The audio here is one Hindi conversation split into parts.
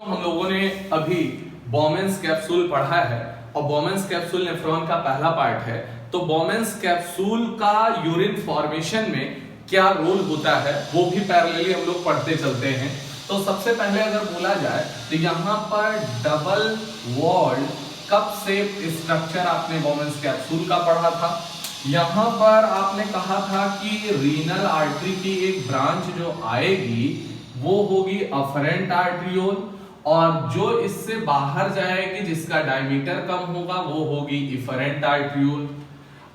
हम लोगों ने अभी बोमेंस कैप्सूल पढ़ा है और बोमेंस कैप्सूल नेफ्रॉन का पहला पार्ट है। तो बोमेंस कैप्सूल का यूरिन फॉर्मेशन में क्या रोल होता है वो भी पैरेलली हम लोग पढ़ते चलते हैं। तो सबसे पहले अगर बोला जाए तो यहाँ पर double walled cup shape structure आपने बोमेंस कैप्सूल का पढ़ा था। यहाँ पर आपने कहा था कि रीनल आर्टरी की एक ब्रांच जो आएगी वो होगी अफरेंट आर्ट्रियोल और जो इससे बाहर जाएगी जिसका डायमीटर कम होगा वो होगी इफरेंट आर्ट्रियोल।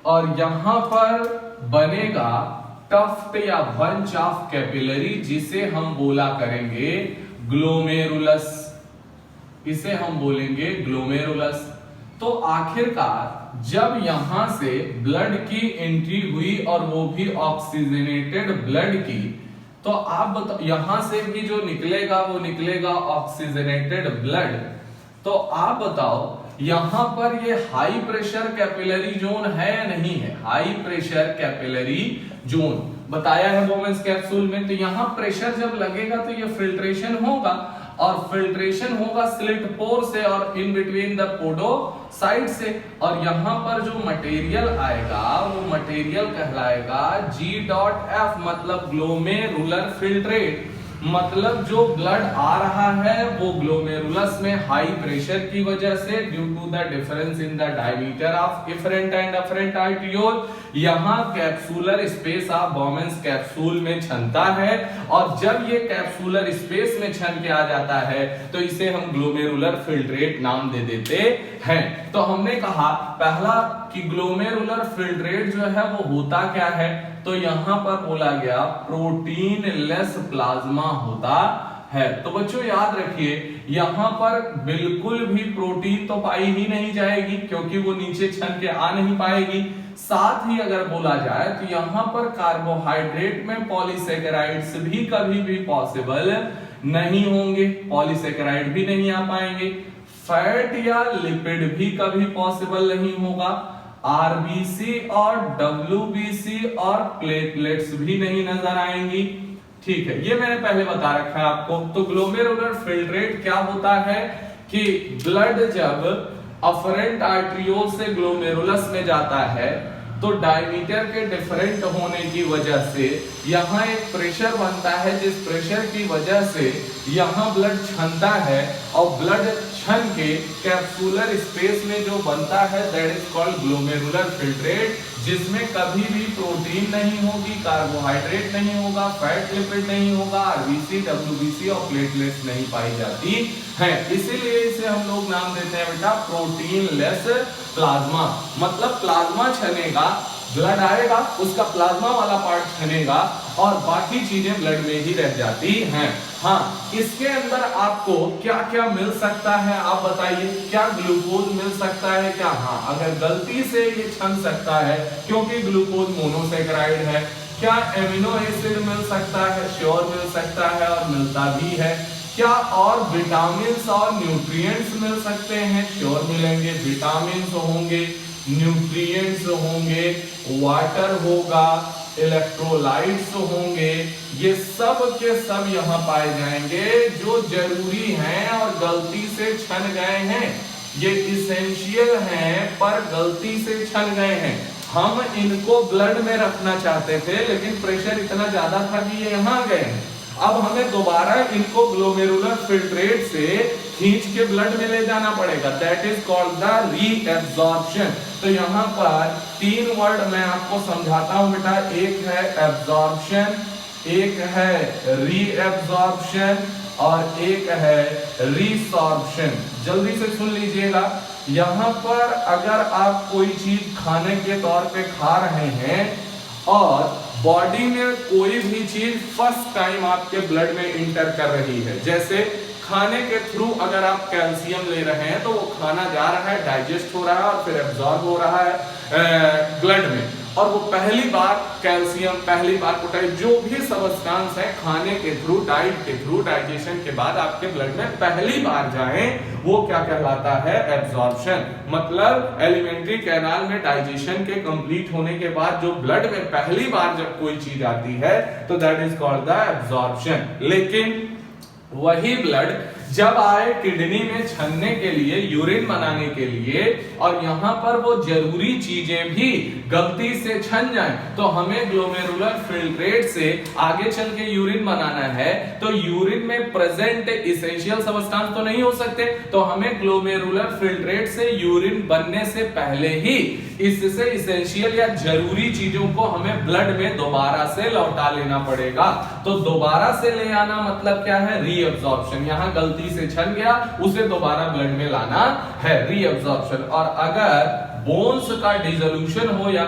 और यहां पर बनेगा टफ्ट या बंच ऑफ कैपिलरी जिसे हम बोला करेंगे ग्लोमेरुलस, इसे हम बोलेंगे ग्लोमेरुलस। तो आखिरकार जब यहां से ब्लड की एंट्री हुई और वो भी ऑक्सीजनेटेड ब्लड की, तो आप बताओ यहां से भी जो निकलेगा वो निकलेगा ऑक्सीजनेटेड ब्लड। तो आप बताओ यहां पर ये हाई प्रेशर कैपिलरी जोन है या नहीं है? हाई प्रेशर कैपिलरी जोन बताया है बोमेंस कैप्सूल में। तो यहां प्रेशर जब लगेगा तो ये फिल्ट्रेशन होगा और फिल्ट्रेशन होगा स्लिट पोर से और इन बिटवीन द पोडोसाइट से। और यहां पर जो मटेरियल आएगा वो मटेरियल कहलाएगा G.F मतलब ग्लोमेरुलर फिल्ट्रेट। मतलब जो ब्लड आ रहा है वो ग्लोमेरुलस में हाई प्रेशर की वजह से due to the difference in the diameter of efferent and afferent arteriole यहां capsular space of Bowman's capsule में छनता है। और जब ये कैप्सूलर स्पेस में छन के आ जाता है तो इसे हम ग्लोमेरुलर फिल्ट्रेट नाम दे देते हैं। तो हमने कहा पहला कि ग्लोमेरुलर फिल्ट्रेट जो है वो होता क्या है, तो यहां पर बोला गया प्रोटीन लेस प्लाज्मा होता है। तो बच्चों याद रखिए यहां पर बिल्कुल भी प्रोटीन तो पाई ही नहीं जाएगी क्योंकि वो नीचे छन के आ नहीं पाएगी। साथ ही अगर बोला जाए तो यहां पर कार्बोहाइड्रेट में पॉलीसेकेराइड्स भी कभी भी पॉसिबल नहीं होंगे, पॉलीसेकेराइड भी नहीं आ पाएंगे। फैट या लिपिड भी कभी पॉसिबल नहीं होगा। आरबीसी और डब्ल्यूबीसी और प्लेटलेट्स भी नहीं नजर आएंगी। ठीक है, ये मैंने पहले बता रखा है आपको। तो ग्लोमेरुलर फिल्ट्रेट क्या होता है कि ब्लड जब अफरेंट आर्ट्रियोल से ग्लोमेरुलस में जाता है तो डायमीटर के डिफरेंट होने की वजह से यहाँ एक प्रेशर बनता है जिस प्रेशर की वजह से यहाँ ब्लड छनता है और ब्लड छन के कैप्सूलर स्पेस में जो बनता है that is called glomerular filtrate, जिसमें कभी भी प्रोटीन नहीं होगी, कार्बोहाइड्रेट नहीं होगा, फैट लिपिड नहीं होगा, आरबीसी डब्ल्यूबीसी और प्लेटलेट्स नहीं पाई जाती है। इसीलिए इसे हम लोग नाम देते हैं बेटा प्रोटीन लेस प्लाज्मा। मतलब प्लाज्मा छनेगा, ब्लड आएगा, उसका प्लाज्मा वाला पार्ट छनेगा और बाकी चीजें ब्लड में ही रह जाती हैं। हाँ, इसके अंदर आपको क्या क्या मिल सकता है आप बताइए? क्या ग्लूकोज मिल सकता है क्या? हाँ, अगर गलती से ये छन सकता है क्योंकि ग्लूकोज मोनोसेकेराइड है। क्या एमिनो एसिड मिल सकता है? श्योर मिल सकता है और मिलता भी है। क्या और विटामिन और न्यूट्रिएंट्स मिल सकते हैं? श्योर मिलेंगे, विटामिन होंगे, न्यूट्रिएंट्स होंगे, वाटर होगा, इलेक्ट्रोलाइट्स होंगे, ये सब के सब यहाँ पाए जाएंगे जो जरूरी हैं और गलती से छन गए हैं। ये इसेंशियल हैं पर गलती से छन गए हैं। हम इनको ब्लड में रखना चाहते थे लेकिन प्रेशर इतना ज्यादा था कि ये यहाँ गए हैं। अब हमें दोबारा इनको ग्लोमेरुलर फिल्ट्रेट से खींच के ब्लड में ले जाना पड़ेगा, that is called the reabsorption. तो यहाँ पर तीन वर्ड मैं आपको समझाता हूं बेटा, एक है एब्जॉर्प्शन, एक है रीएब्जॉर्प्शन और एक है रीसॉर्प्शन। जल्दी से सुन लीजिएगा, यहाँ पर अगर आप कोई चीज खाने के तौर पे खा रहे हैं और बॉडी में कोई भी चीज फर्स्ट टाइम आपके ब्लड में इंटर कर रही है, जैसे खाने के थ्रू अगर आप कैल्शियम ले रहे हैं तो वो खाना जा रहा है, डाइजेस्ट हो रहा है और फिर एब्जॉर्ब हो रहा है ब्लड में, और वो पहली बार कैल्शियम, पहली बार पोटेशियम, जो भी सब्सटेंस है खाने के थ्रू, डाइट के थ्रू, डाइजेशन के बाद आपके ब्लड में पहली बार जाए, वो क्या कहलाता है? एब्जॉर्प्शन। मतलब एलिमेंट्री कैनाल में डाइजेशन के कंप्लीट होने के बाद जो ब्लड में पहली बार जब कोई चीज आती है तो that is called the absorption. लेकिन वही ब्लड जब आए किडनी में छनने के लिए, यूरिन बनाने के लिए, और यहां पर वो जरूरी चीजें भी गलती से छन जाएं, तो हमें ग्लोमेरुलर फिल्ट्रेट से आगे चल के यूरिन बनाना है, तो यूरिन में प्रेजेंट इसेंशियल सब्सटेंस तो नहीं हो सकते, तो हमें ग्लोमेरुलर फिल्ट्रेट से यूरिन बनने से पहले ही इससे इसेंशियल या जरूरी चीजों को हमें ब्लड में दोबारा से लौटा लेना पड़ेगा। तो दोबारा से ले आना मतलब क्या है? रीअब्जॉर्प्शन। यहां गलती से छन गया, उसे दोबारा ब्लड में लाना है, रीअब्जॉर्प्शन। और अगर बोन्स का डिसोल्यूशन हो या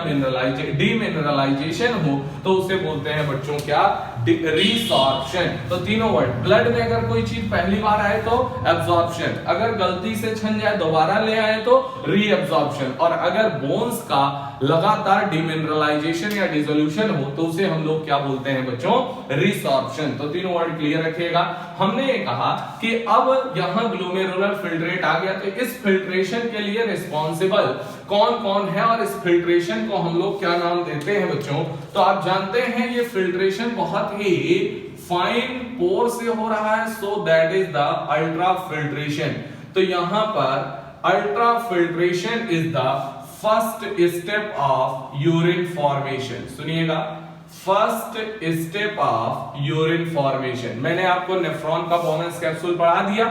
डीमिनरलाइजेशन हो तो उसे बोलते हैं बच्चों क्या? रीसॉर्प्शन। तो तीनों वर्ड, ब्लड में अगर कोई चीज पहली बार आए तो एब्जॉर्प्शन, अगर गलती से छन जाए दोबारा ले आए तो रीअब्जॉर्प्शन, और अगर बोन्स का लगातार डिमिनरलाइजेशन या डिसोल्यूशन हो तो उसे हम लोग क्या बोलते हैं बच्चों? रीसॉर्प्शन। तो तीनों वर्ड क्लियर रखिएगा। हमने ये कहा कि अब यहां ग्लोमेरुलर फिल्ट्रेट आ गया, तो इस फिल्ट्रेशन के लिए रिस्पॉन्सिबल कौन कौन है और इस फिल्ट्रेशन को हम लोग क्या नाम देते हैं बच्चों? तो आप जानते हैं ये फिल्ट्रेशन बहुत ही फाइन पोर से हो रहा है, so that is the ultra filtration. तो यहां पर ultra filtration is the first step of urine formation. सुनिएगा, first step of urine formation. मैंने आपको नेफ्रॉन का बोमेंस कैप्सूल पढ़ा दिया,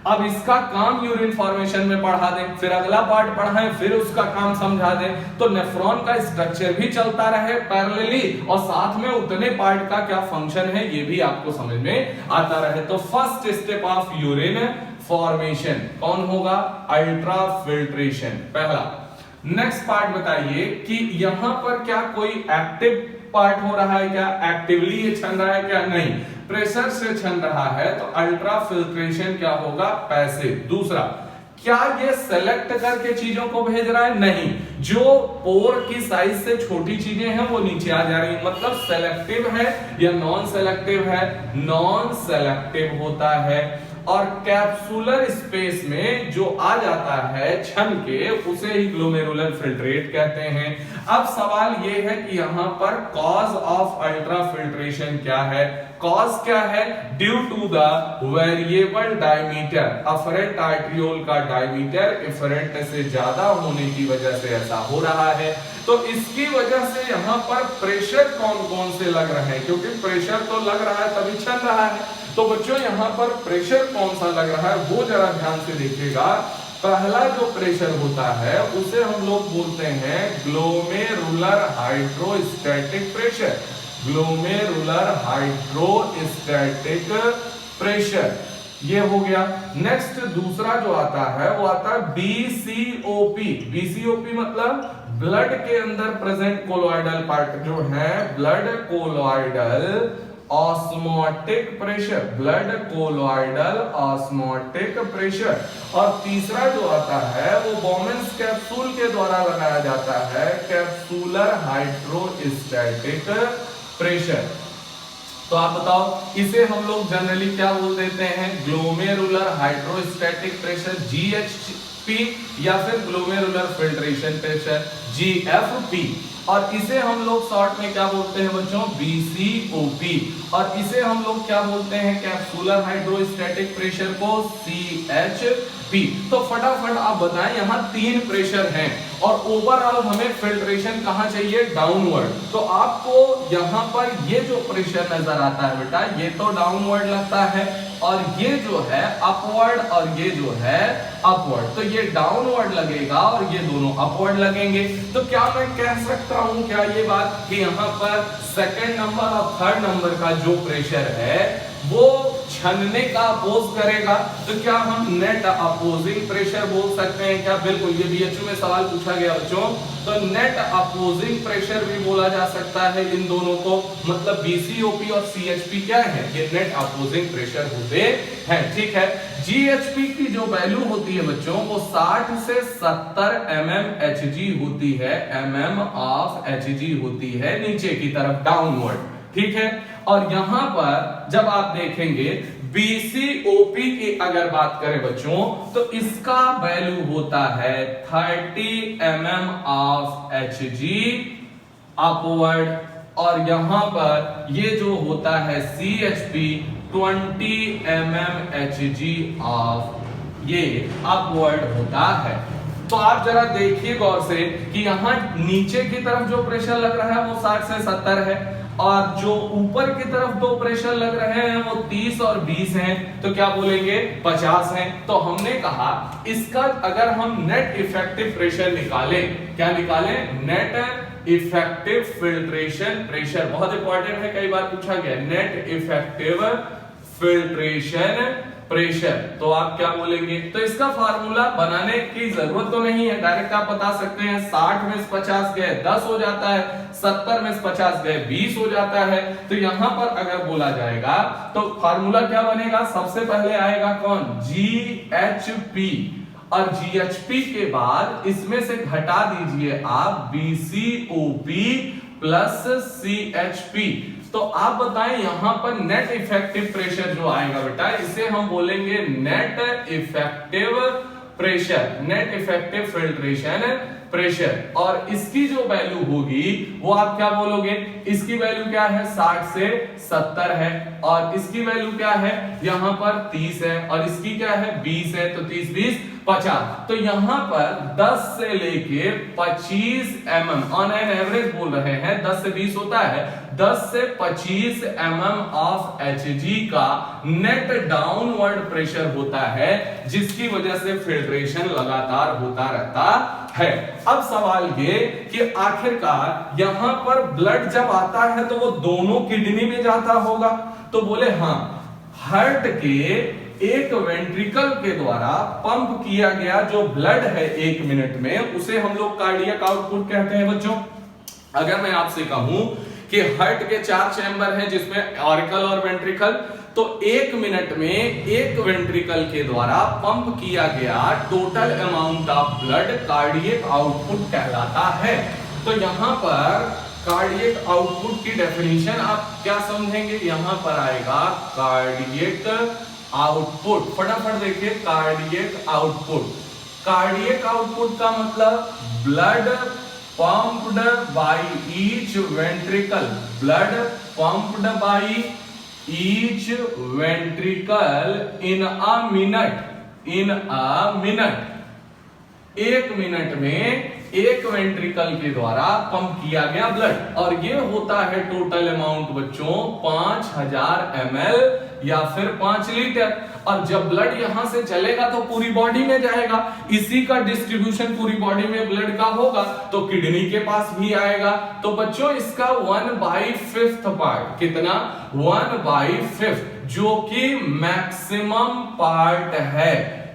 अब इसका काम यूरिन फॉर्मेशन में पढ़ा दें, फिर अगला पार्ट पढ़ाएं, फिर उसका काम समझा दें, तो नेफ्रॉन का स्ट्रक्चर भी चलता रहे पैरेलली, और साथ में उतने पार्ट का क्या फंक्शन है ये भी आपको समझ में आता रहे। तो first step of urine formation कौन होगा? अल्ट्रा फिल्ट्रेशन, पहला। नेक्स्ट पार्ट बताइए कि यहां पर क्या कोई एक्टिव पार्ट हो रहा है क्या? एक्टिवली ये छन रहा है क्या? नहीं, प्रेशर से छन रहा है, तो अल्ट्रा फिल्ट्रेशन क्या होगा? पैसिव। दूसरा, क्या ये सेलेक्ट करके चीजों को भेज रहा है? नहीं, जो पोर की साइज से छोटी चीजें हैं वो नीचे आ जा रही है, मतलब सेलेक्टिव है या नॉन सेलेक्टिव है? नॉन सेलेक्टिव होता है। और कैप्सुलर स्पेस में जो आ जाता है छन के, उसे ही ग्लोमेरुलर फिल्ट्रेट कहते हैं। अब सवाल ये है कि यहां पर कॉज ऑफ अल्ट्रा फिल्ट्रेशन क्या है? कॉज क्या है? Due to the variable diameter, afferent arteriole का डायमीटर एफरेंट से ज्यादा होने की वजह से ऐसा हो रहा है। तो इसकी वजह से यहां पर प्रेशर कौन कौन से लग रहे हैं? क्योंकि प्रेशर तो लग रहा है तभी छन रहा है, तो बच्चों यहां पर प्रेशर कौन सा लग रहा है वो जरा ध्यान से देखिएगा। पहला जो प्रेशर होता है उसे हम लोग बोलते हैं glomerular hydrostatic pressure. Glomerular hydrostatic pressure, ये हो गया। नेक्स्ट दूसरा जो आता है वो आता है बीसीओपी। बीसीओपी मतलब ब्लड के अंदर प्रेजेंट कोलोइडल पार्ट जो है, blood colloidal osmotic pressure, blood colloidal osmotic pressure. और तीसरा जो आता है वो बोमेंस कैप्सूल के द्वारा लगाया जाता है, कैप्सूलर हाइड्रोस्टैटिक प्रेशर। तो आप बताओ, इसे हम लोग जनरली क्या बोल देते हैं? ग्लोमेरुलर हाइड्रोस्टैटिक प्रेशर, GHP, या फिर ग्लोमेरुलर फिल्ट्रेशन प्रेशर, GFP। और इसे हम लोग शॉर्ट में क्या बोलते हैं बच्चों? BCOP। और इसे हम लोग क्या बोलते हैं? कैप्सुलर हाइड्रोस्टैटिक प्रेशर को CHP। तो फटाफट आप बताएं, यहाँ 3 प्रेशर हैं और ओवरऑल हमें फिल्ट्रेशन कहाँ चाहिए? डाउनवर्ड। तो आपको यहाँ पर ये जो प्रेशर नजर आता है बेटा, ये तो डाउनवर्ड लगता है, और ये जो है अपवर्ड, और ये जो है अपवर्ड। तो ये डाउनवर्ड लगेगा और ये दोनों अपवर्ड लगेंगे। तो क्या मैं कह सकता हूं क्या ये बात कि यहाँ पर सेकंड नंबर और थर्ड नंबर का जो प्रेशर है वो छनने का अपोज करेगा? तो क्या हम नेट अपोजिंग प्रेशर बोल सकते हैं क्या? बिल्कुल, ये बीएचयू में सवाल पूछा गया बच्चों। तो नेट अपोजिंग प्रेशर भी बोला जा सकता है इन दोनों को, मतलब बीसीओपी और सीएचपी क्या है? ये नेट अपोजिंग प्रेशर होते हैं, ठीक है। जीएचपी की जो वैल्यू होती है बच्चों वो 60 से 70 mmHg होती है, mmHg होती है नीचे की तरफ, डाउनवर्ड, ठीक है। और यहां पर जब आप देखेंगे बीसीओपी की अगर बात करें बच्चों, तो इसका वैल्यू होता है 30 mmHg अपवर्ड। और यहां पर ये जो होता है CHP 20 mmHg ऑफ ये अपवर्ड होता है। तो आप जरा देखिए गौर से कि यहाँ नीचे की तरफ जो प्रेशर लग रहा है वो 60 से 70 है, और जो ऊपर की तरफ दो प्रेशर लग रहे हैं वो 30 और 20 हैं, तो क्या बोलेंगे 50 हैं। तो हमने कहा इसका अगर हम नेट इफेक्टिव प्रेशर निकालें, क्या निकालें, नेट इफेक्टिव फिल्ट्रेशन प्रेशर, बहुत इंपॉर्टेंट है, कई बार पूछा गया, नेट इफेक्टिव फिल्ट्रेशन प्रेशर, तो आप क्या बोलेंगे। तो इसका फार्मूला बनाने की जरूरत तो नहीं है, डायरेक्ट आप बता सकते हैं 60 में से 50 गए 10 हो जाता है, 70 में से 50 गए 20 हो जाता है। तो यहां पर अगर बोला जाएगा तो फार्मूला क्या बनेगा, सबसे पहले आएगा कौन, GHP, और GHP के बाद इसमें से घटा दीजिए आप BCOP प्लस CHP। तो आप बताएं यहां पर नेट इफेक्टिव प्रेशर जो आएगा बेटा, इसे हम बोलेंगे net effective pressure, net effective filtration pressure, और इसकी जो वैल्यू होगी वो आप क्या बोलोगे, इसकी वैल्यू क्या है 60 से 70 है, और इसकी वैल्यू क्या है यहां पर 30 है, और इसकी क्या है 20 है, तो 30 20 50। तो यहां पर 10 से लेके 25 mm ऑन एन एवरेज बोल रहे हैं, 10 से 20 होता है, 10 से 25 mm ऑफ Hg का नेट डाउनवर्ड प्रेशर होता है, जिसकी वजह से फिल्ट्रेशन लगातार होता रहता है। अब सवाल ये कि आखिरकार यहां पर ब्लड जब आता है तो वो दोनों किडनी में जाता होगा, तो बोले हाँ, हार्ट के एक वेंट्रिकल के द्वारा पंप किया गया जो ब्लड है 1 मिनट में, उसे हम लोग कार्डियक आउटपुट कहते हैं बच्चों। अगर मैं आपसे कहूं कि हार्ट के 4 चैम्बर हैं जिसमें ऑरिकल और वेंट्रिकल, तो 1 मिनट में एक वेंट्रिकल के द्वारा पंप किया गया total amount of blood cardiac output कहलाता है। तो यहां पर कार्डियक आउटपुट की डेफिनेशन आप क्या समझेंगे, यहां पर आएगा कार्डियक आउटपुट, फटाफट देखिए कार्डियक आउटपुट। कार्डियक आउटपुट का मतलब blood pumped by each ventricle, blood pumped by each ventricle in a minute, in a minute, 1 minute में एक वेंट्रिकल के द्वारा पंप किया गया ब्लड, और ये होता है टोटल अमाउंट बच्चों 5000 ml या फिर 5 लीटर। और जब ब्लड यहां से चलेगा तो पूरी बॉडी में जाएगा, इसी का डिस्ट्रीब्यूशन पूरी बॉडी में ब्लड का होगा, तो किडनी के पास भी आएगा। तो बच्चों इसका 1/5 पार्ट, कितना 1/5, जो कि मैक्सिमम पार्ट है,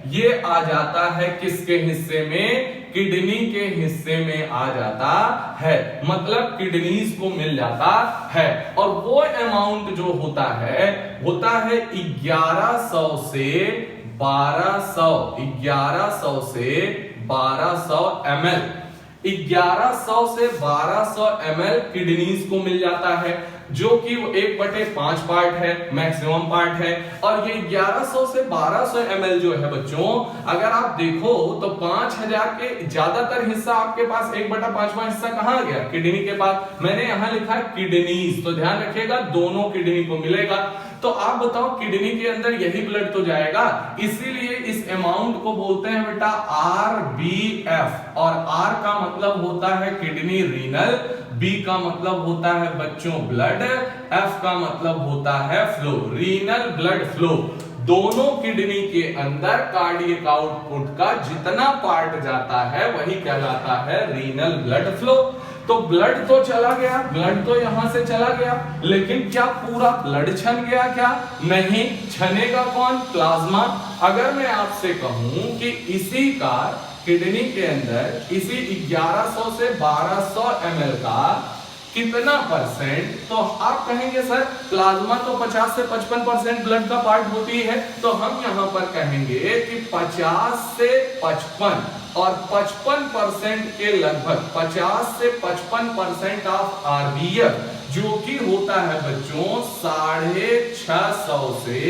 ये आ जाता है किसके हिस्से में, किडनी के हिस्से में आ जाता है, मतलब किडनीज को मिल जाता है। और वो अमाउंट जो होता है 1100 से 1200, 1100 से 1200 ml, 1100 से 1200 ml किडनीज को मिल जाता है, जो कि 1/5 पार्ट है, मैक्सिमम पार्ट है। और ये 1100 से 1200 ml जो है बच्चों, अगर आप देखो तो 5000 के ज्यादातर हिस्सा आपके पास 1/5वां हिस्सा कहां गया, किडनी के पास। मैंने यहां लिखा किडनीज, तो ध्यान रखिएगा दोनों किडनी को मिलेगा। तो आप बताओ किडनी के अंदर यही ब्लड तो जाएगा, इसीलिए इस अमाउंट को बोलते हैं बेटा RBF, और R का मतलब होता है किडनी रीनल, B का मतलब होता है बच्चों ब्लड, F का मतलब होता है फ्लो, रीनल ब्लड फ्लो। दोनों किडनी के अंदर कार्डियक आउटपुट का जितना पार्ट जाता है वही कहलाता है रीनल ब्लड फ्लो। तो ब्लड तो चला गया, ब्लड तो यहां से चला गया, लेकिन क्या पूरा ब्लड छन गया, क्या नहीं, छनेगा कौन, प्लाज्मा। अगर मैं आपसे कहूं कि इसी का किडनी के अंदर इसी 1100 से 1200 ml का कितना परसेंट, तो आप कहेंगे सर प्लाज्मा तो 50 से 55% ब्लड का पार्ट होती है, तो हम यहां पर कहेंगे कि 50 से 55 और 55% के लगभग 50 से 55% ऑफ RBF, जो कि होता है बच्चों 650 से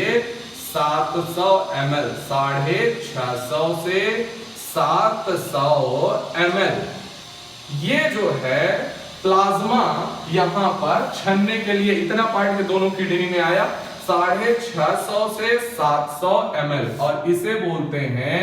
700 ml, 650 से 700 ml, ये जो है प्लाज्मा यहां पर छनने के लिए इतना पार्ट के दोनों किडनी में आया, 650 से 700 ml, और इसे बोलते हैं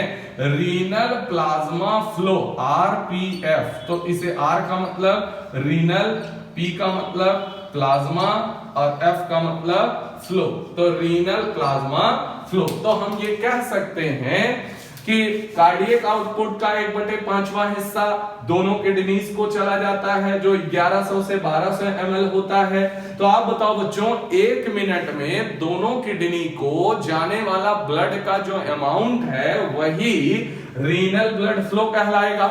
रीनल प्लाज्मा फ्लो, आरपीएफ। तो इसे आर का मतलब रीनल, पी का मतलब प्लाज्मा और एफ का मतलब फ्लो, तो रीनल प्लाज्मा फ्लो। तो हम ये कह सकते हैं कि कार्डियक आउटपुट का 1/5वां हिस्सा दोनों किडनीज को चला जाता है, जो 1100 से 1200 ml होता है। तो आप बताओ बच्चों, 1 मिनट में दोनों किडनी को जाने वाला ब्लड का जो अमाउंट है वही रीनल ब्लड फ्लो कहलाएगा।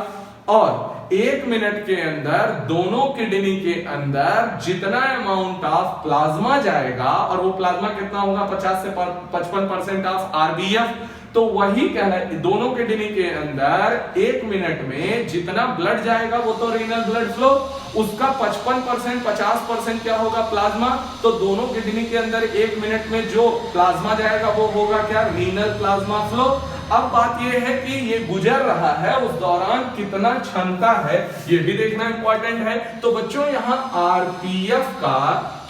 और 1 मिनट के अंदर दोनों किडनी के अंदर जितना अमाउंट ऑफ प्लाज्मा जाएगा, और वो प्लाज्मा कितना होगा, 50 से 55% ऑफ आरबीएफ, तो वही कहलाए दोनों किडनी के अंदर 1 मिनट में जितना ब्लड जाएगा वो तो रीनल ब्लड फ्लो, उसका 55% 50% क्या होगा, प्लाज्मा। तो दोनों किडनी के अंदर 1 मिनट में जो प्लाज्मा जाएगा वो होगा क्या, रीनल प्लाज्मा फ्लो। अब बात यह है कि ये गुजर रहा है, उस दौरान कितना क्षमता है ये भी देखना इंपॉर्टेंट है। तो बच्चों यहाँ आरपीएफ का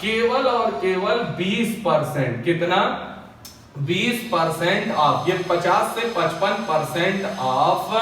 केवल और केवल 20%, कितना, 20% ऑफ, ये 50 से 55% ऑफ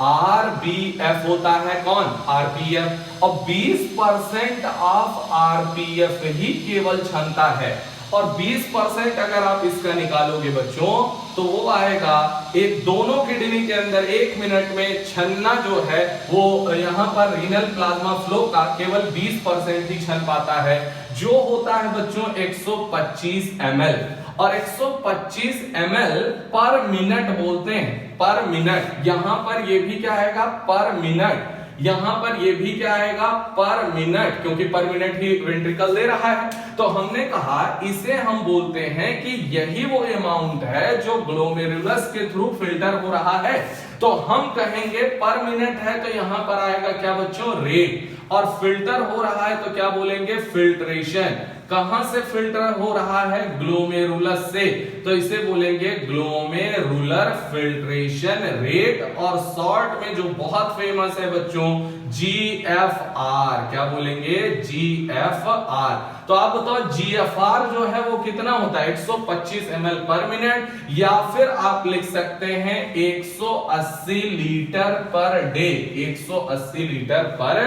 आरबीएफ होता है, कौन, आरपीएफ। और 20% ऑफ आरपीएफ ही केवल क्षमता है, और 20% अगर आप इसका निकालोगे बच्चों तो वो आएगा, एक दोनों किडनी के अंदर 1 मिनट में छनना जो है वो यहां पर रीनल प्लाज्मा फ्लो का केवल 20% ही छन पाता है, जो होता है बच्चों 125 ml। और 125 ml पर मिनट बोलते हैं, पर मिनट। यहां पर ये भी क्या आएगा, पर मिनट, यहां पर ये भी क्या आएगा, पर मिनट, क्योंकि पर मिनट ही वेंट्रिकल दे रहा है। तो हमने कहा इसे हम बोलते हैं कि यही वो अमाउंट है जो ग्लोमेरुलस के थ्रू फिल्टर हो रहा है। तो हम कहेंगे पर मिनट है तो यहां पर आएगा क्या बच्चों, रेट, और फिल्टर हो रहा है तो क्या बोलेंगे, फिल्ट्रेशन। कहां से फिल्टर हो रहा है, ग्लोमेरुलस से, तो इसे बोलेंगे ग्लोमेरुलर फिल्ट्रेशन रेट। और शॉर्ट में जो बहुत फेमस है बच्चों, जीएफआर, क्या बोलेंगे, जीएफआर। तो आप बताओ जीएफआर जो है वो कितना होता है, 125 ml पर मिनट, या फिर आप लिख सकते हैं 180 litre per day, 180 litre per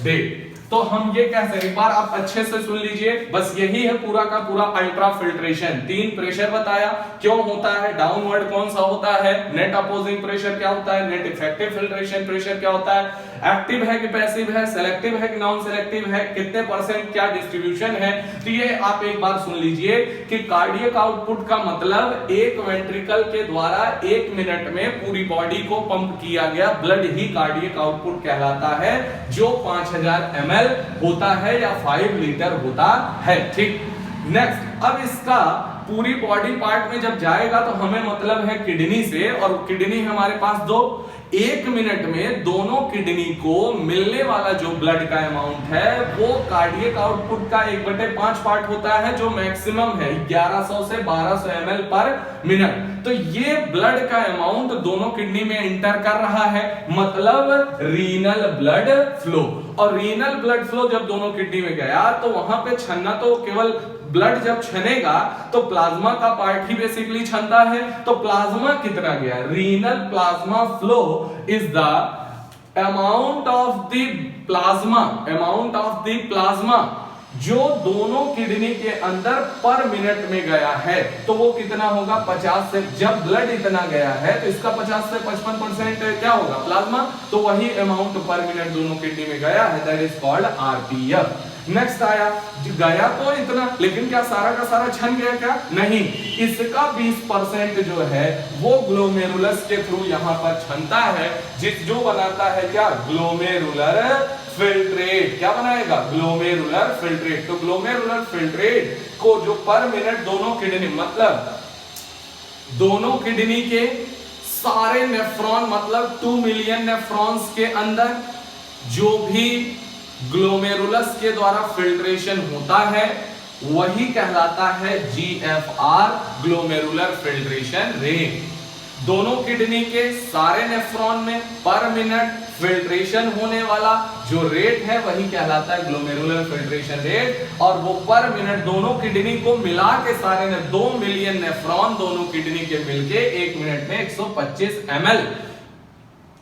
day. तो हम ये कह सकते, एक बार आप अच्छे से सुन लीजिए, बस यही है पूरा का पूरा अल्ट्रा फिल्ट्रेशन। 3 प्रेशर बताया क्यों होता है, डाउनवर्ड कौन सा होता है, नेट अपोजिंग प्रेशर क्या होता है, नेट इफेक्टिव फिल्ट्रेशन प्रेशर क्या होता है, एक्टिव है कि पैसिव है, सेलेक्टिव है कि नॉन सेलेक्टिव है, कितने % क्या डिस्ट्रीब्यूशन है। तो ये आप एक बार सुन लीजिए कि कार्डियक आउटपुट का मतलब एक वेंट्रिकल के द्वारा 1 मिनट में पूरी बॉडी को पंप किया गया ब्लड ही कार्डियक आउटपुट कहलाता है, जो 5000 ml होता है या 5 लीटर होता है। ठीक, नेक्स्ट, अब इसका पूरी बॉडी पार्ट में जब जाएगा तो हमें मतलब है किडनी से, और किडनी हमारे पास 2, 1 मिनट में दोनों किडनी को मिलने वाला जो ब्लड का अमाउंट है वो कार्डियक आउटपुट का 1/5 पार्ट होता है, जो मैक्सिमम है 1100 से 1200 ml पर मिनट। तो ये ब्लड का अमाउंट दोनों किडनी में इंटर कर रहा है, मतलब रीनल ब्लड फ्लो। और रीनल ब्लड फ्लो जब दोनों किडनी में गया तो वहां पे छनना तो केवल ब्लड जब छनेगा तो प्लाज्मा का पार्ट ही बेसिकली छनता है। तो प्लाज्मा कितना गया, renal plasma flow is the amount of the plasma, amount of the plasma जो दोनों किडनी के अंदर पर मिनट में गया है। तो वो कितना होगा, 50 से, जब ब्लड इतना गया है तो इसका 50 से 55% क्या होगा, प्लाज्मा। तो वही अमाउंट पर मिनट दोनों किडनी में गया है, that is called RPF. Next आया, गया तो इतना, लेकिन क्या सारा का सारा छन गया, क्या नहीं, इसका 20% जो है वो ग्लोमेरुलस के थ्रू यहां पर छनता है, जो बनाता है क्या, ग्लोमेरुलर फिल्ट्रेट। क्या बनाएगा, ग्लोमेरुलर फिल्ट्रेट। तो ग्लोमेरुलर फिल्ट्रेट को जो पर मिनट दोनों किडनी, मतलब दोनों किडनी के सारे नेफ्रॉन, मतलब 2 मिलियन नेफ्रॉन्स के अंदर जो भी ग्लोमेरुलस के द्वारा फिल्ट्रेशन होता है वही कहलाता है जीएफआर, ग्लोमेरुलर फिल्ट्रेशन रेट। दोनों किडनी के सारे नेफ्रॉन में पर मिनट फिल्ट्रेशन होने वाला जो रेट है वही कहलाता है ग्लोमेरुलर फिल्ट्रेशन रेट, और वो पर मिनट दोनों किडनी को मिला के सारे 2 मिलियन नेफ्रॉन दोनों किडनी के मिलके 1 मिनट में 125 ml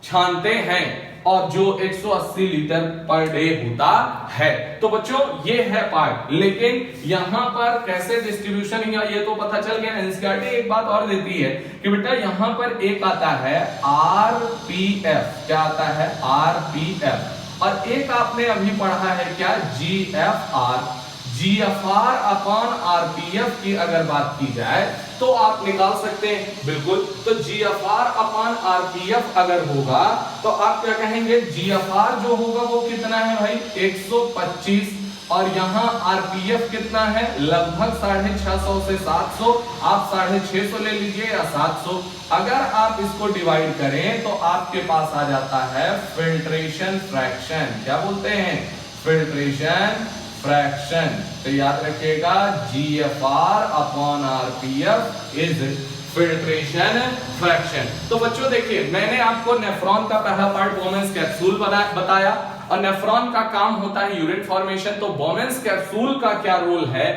छानते हैं, और जो 180 लीटर पर डे होता है। तो बच्चों ये है पार्ट, लेकिन यहां पर कैसे डिस्ट्रीब्यूशन हुआ ये तो पता चल गया। एनसीईआरटी एक बात और देती है कि बेटा यहां पर एक आता है आरपीएफ, क्या आता है आरपीएफ, और एक आपने अभी पढ़ा है क्या जीएफआर। जीएफआर अपॉन आरपीएफ की अगर बात की जाए तो आप निकाल सकते हैं बिल्कुल। तो जीएफआर अपॉन आरपीएफ अगर होगा तो आप क्या कहेंगे, जीएफआर जो होगा वो कितना है भाई 125, और यहां आरपीएफ कितना है लगभग 650 से 700, आप 650 ले लीजिए या 700। अगर आप इसको डिवाइड करें तो आपके पास आ जाता है फिल्ट्रेशन फ्रैक्शन। क्या बोलते हैं, फिल्ट्रेशन फ्रैक्शन। तो याद रखिएगा GFR upon RPF is filtration fraction. तो बच्चों देखिए मैंने आपको नेफ्रॉन का पहला पार्ट बोमेंस कैप्सूल बताया, और नेफ्रॉन का काम होता है यूरिन फॉर्मेशन। तो बोमेंस कैप्सूल का क्या रोल है,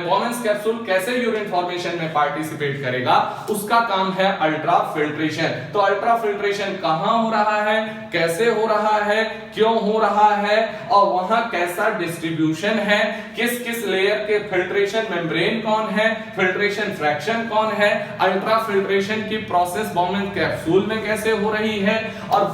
बोमेंस कैप्सूल कैसे यूरिन फॉर्मेशन में पार्टिसिपेट करेगा, उसका काम है अल्ट्रा फिल्ट्रेशन। तो अल्ट्रा फिल्ट्रेशन कहां हो रहा है, कैसे हो रहा है, क्यों हो रहा है, और वहां कैसा डिस्ट्रीब्यूशन है, किस किस लेयर के फिल्ट्रेशन मेम्ब्रेन कौन है, फिल्ट्रेशन फ्रैक्शन कौन है, अल्ट्रा फिल्ट्रेशन की प्रोसेस बोमेंस कैप्सूल में कैसे हो रही है, और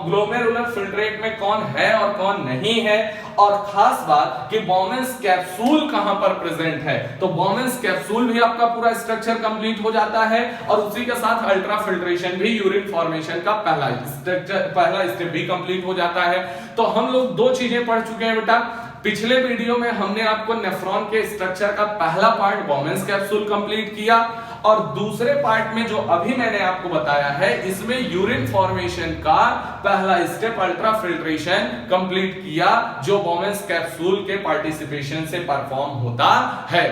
ग्लोमेरुलर फिल्ट्रेट में कौन है और कौन नहीं है, और खास बात कि बोमेंस कैप्सूल कहां पर प्रेजेंट है। तो बोमेंस कैप्सूल भी आपका पूरा स्ट्रक्चर कंप्लीट हो जाता है, और उसी के साथ अल्ट्रा फिल्ट्रेशन भी यूरिन फॉर्मेशन का पहला स्टेप भी कंप्लीट हो जाता है। तो हम लोग 2 चीजें पढ़ चुके हैं बेटा। पिछले वीडियो में हमने आपको नेफ्रॉन के स्ट्रक्चर का पहला पार्ट बोमेंस कैप्सूल कंप्लीट किया, और दूसरे पार्ट में जो अभी मैंने आपको बताया है इसमें यूरिन फॉर्मेशन का पहला स्टेप अल्ट्रा फिल्ट्रेशन कंप्लीट किया, जो बोमेंस कैप्सूल के पार्टिसिपेशन से परफॉर्म होता है।